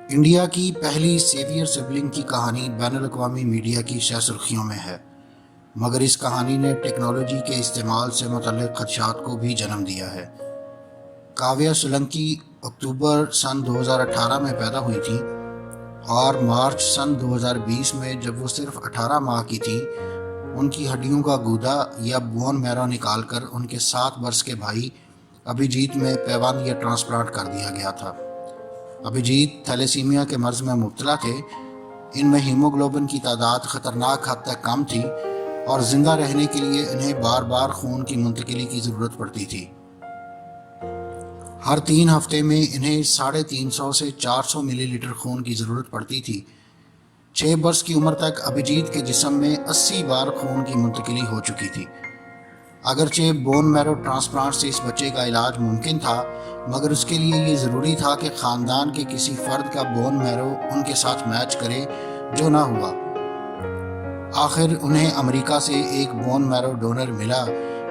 India کی پہلی severe sibling کی کہانی بین الاقوامی میڈیا کی شہ سرخیوں میں ہے، مگر اس کہانی نے ٹیکنالوجی کے استعمال سے متعلق خدشات کو بھی جنم دیا ہے۔ کاویہ سولنکی اکتوبر سن 2018 میں پیدا ہوئی تھی اور مارچ سن 2020 میں جب وہ صرف 18 ماہ کی تھی، ان کی ہڈیوں کا گودا یا بون میرو نکال کر ان کے 7 برس کے بھائی ابھیجیت میں پیوند یا ٹرانسپلانٹ کر دیا گیا تھا۔ ابھیجیت تھیلیسیمیا کے مرض میں مبتلا تھے۔ ان میں ہیموگلوبن کی تعداد خطرناک حد تک کم تھی اور زندہ رہنے کے لیے انہیں بار بار خون کی منتقلی کی ضرورت پڑتی تھی۔ ہر 3 ہفتے میں انہیں 350 سے 400 ملی لیٹر خون کی ضرورت پڑتی تھی۔ 6 برس کی عمر تک ابھیجیت کے جسم میں 80 بار خون کی منتقلی ہو چکی تھی۔ اگرچہ بون میرو ٹرانسپلانٹ سے اس بچے کا علاج ممکن تھا، مگر اس کے لیے یہ ضروری تھا کہ خاندان کے کسی فرد کا بون میرو ان کے ساتھ میچ کرے، جو نہ ہوا۔ آخر انہیں امریکہ سے ایک بون میرو ڈونر ملا،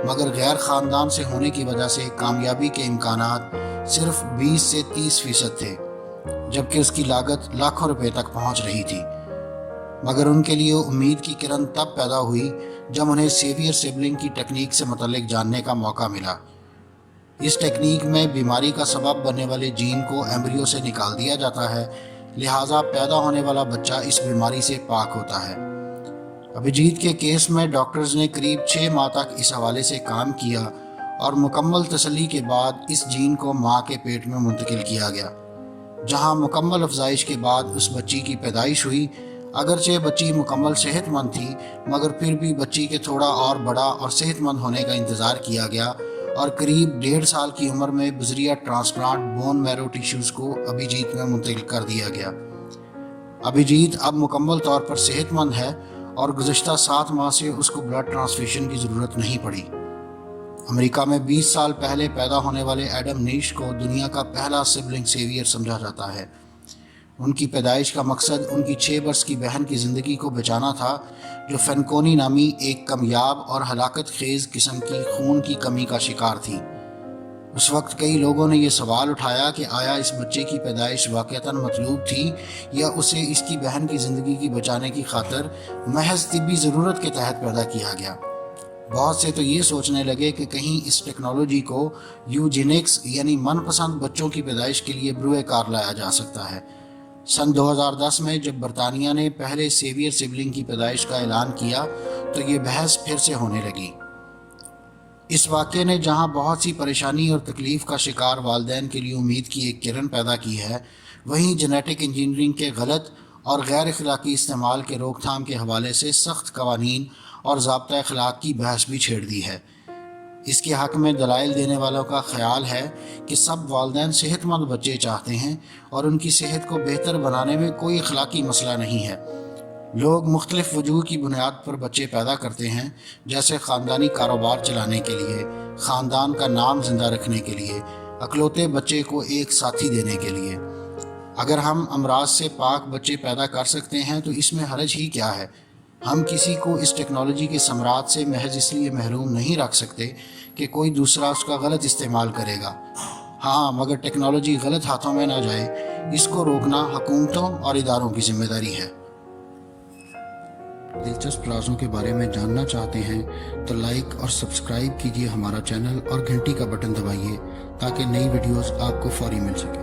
مگر غیر خاندان سے ہونے کی وجہ سے کامیابی کے امکانات صرف 20 سے 30% تھے، جبکہ اس کی لاگت لاکھوں روپے تک پہنچ رہی تھی۔ مگر ان کے لیے امید کی کرن تب پیدا ہوئی جب انہیں سیویئر سبلنگ کی ٹیکنیک سے متعلق جاننے کا موقع ملا۔ اس ٹیکنیک میں بیماری کا سبب بننے والے جین کو ایمبریو سے نکال دیا جاتا ہے، لہٰذا پیدا ہونے والا بچہ اس بیماری سے پاک ہوتا ہے۔ ابھیجیت کے کیس میں ڈاکٹرز نے قریب 6 ماہ تک اس حوالے سے کام کیا اور مکمل تسلی کے بعد اس جین کو ماں کے پیٹ میں منتقل کیا گیا، جہاں مکمل افزائش کے بعد اس بچی کی پیدائش ہوئی۔ اگرچہ بچی مکمل صحت مند تھی، مگر پھر بھی بچی کے تھوڑا اور بڑا اور صحت مند ہونے کا انتظار کیا گیا اور قریب 1.5 سال کی عمر میں بذریعہ ٹرانسپلانٹ بون میرو ٹیشوز کو ابھیجیت میں منتقل کر دیا گیا۔ ابھیجیت اب مکمل طور پر صحت مند ہے اور گزشتہ 7 ماہ سے اس کو بلڈ ٹرانسفیوژن کی ضرورت نہیں پڑی۔ امریکہ میں 20 سال پہلے پیدا ہونے والے ایڈم نیش کو دنیا کا پہلا سبلنگ سیویئر سمجھا جاتا ہے۔ ان کی پیدائش کا مقصد ان کی 6 برس کی بہن کی زندگی کو بچانا تھا، جو فینکونی نامی ایک کمیاب اور ہلاکت خیز قسم کی خون کی کمی کا شکار تھی۔ اس وقت کئی لوگوں نے یہ سوال اٹھایا کہ آیا اس بچے کی پیدائش واقعتاً مطلوب تھی یا اسے اس کی بہن کی زندگی کی بچانے کی خاطر محض طبی ضرورت کے تحت پیدا کیا گیا۔ بہت سے تو یہ سوچنے لگے کہ کہیں اس ٹیکنالوجی کو یوجینکس یعنی من پسند بچوں کی پیدائش کے لیے بروئے کار لایا جا سکتا ہے۔ سن 2010 میں جب برطانیہ نے پہلے سیویئر سبلنگ کی پیدائش کا اعلان کیا تو یہ بحث پھر سے ہونے لگی۔ اس واقعے نے جہاں بہت سی پریشانی اور تکلیف کا شکار والدین کے لیے امید کی ایک کرن پیدا کی ہے، وہیں جینیٹک انجینئرنگ کے غلط اور غیر اخلاقی استعمال کے روک تھام کے حوالے سے سخت قوانین اور ضابطۂ اخلاق کی بحث بھی چھیڑ دی ہے۔ اس کے حق میں دلائل دینے والوں کا خیال ہے کہ سب والدین صحت مند بچے چاہتے ہیں اور ان کی صحت کو بہتر بنانے میں کوئی اخلاقی مسئلہ نہیں ہے۔ لوگ مختلف وجوہ کی بنیاد پر بچے پیدا کرتے ہیں، جیسے خاندانی کاروبار چلانے کے لیے، خاندان کا نام زندہ رکھنے کے لیے، اکلوتے بچے کو ایک ساتھی دینے کے لیے۔ اگر ہم امراض سے پاک بچے پیدا کر سکتے ہیں تو اس میں حرج ہی کیا ہے؟ ہم کسی کو اس ٹیکنالوجی کے ثمرات سے محض اس لیے محروم نہیں رکھ سکتے کہ کوئی دوسرا اس کا غلط استعمال کرے گا۔ ہاں، مگر ٹیکنالوجی غلط ہاتھوں میں نہ جائے، اس کو روکنا حکومتوں اور اداروں کی ذمہ داری ہے۔ دلچسپ رازوں کے بارے میں جاننا چاہتے ہیں تو لائک اور سبسکرائب کیجیے ہمارا چینل اور گھنٹی کا بٹن دبائیے تاکہ نئی ویڈیوز آپ کو فوری مل سکیں۔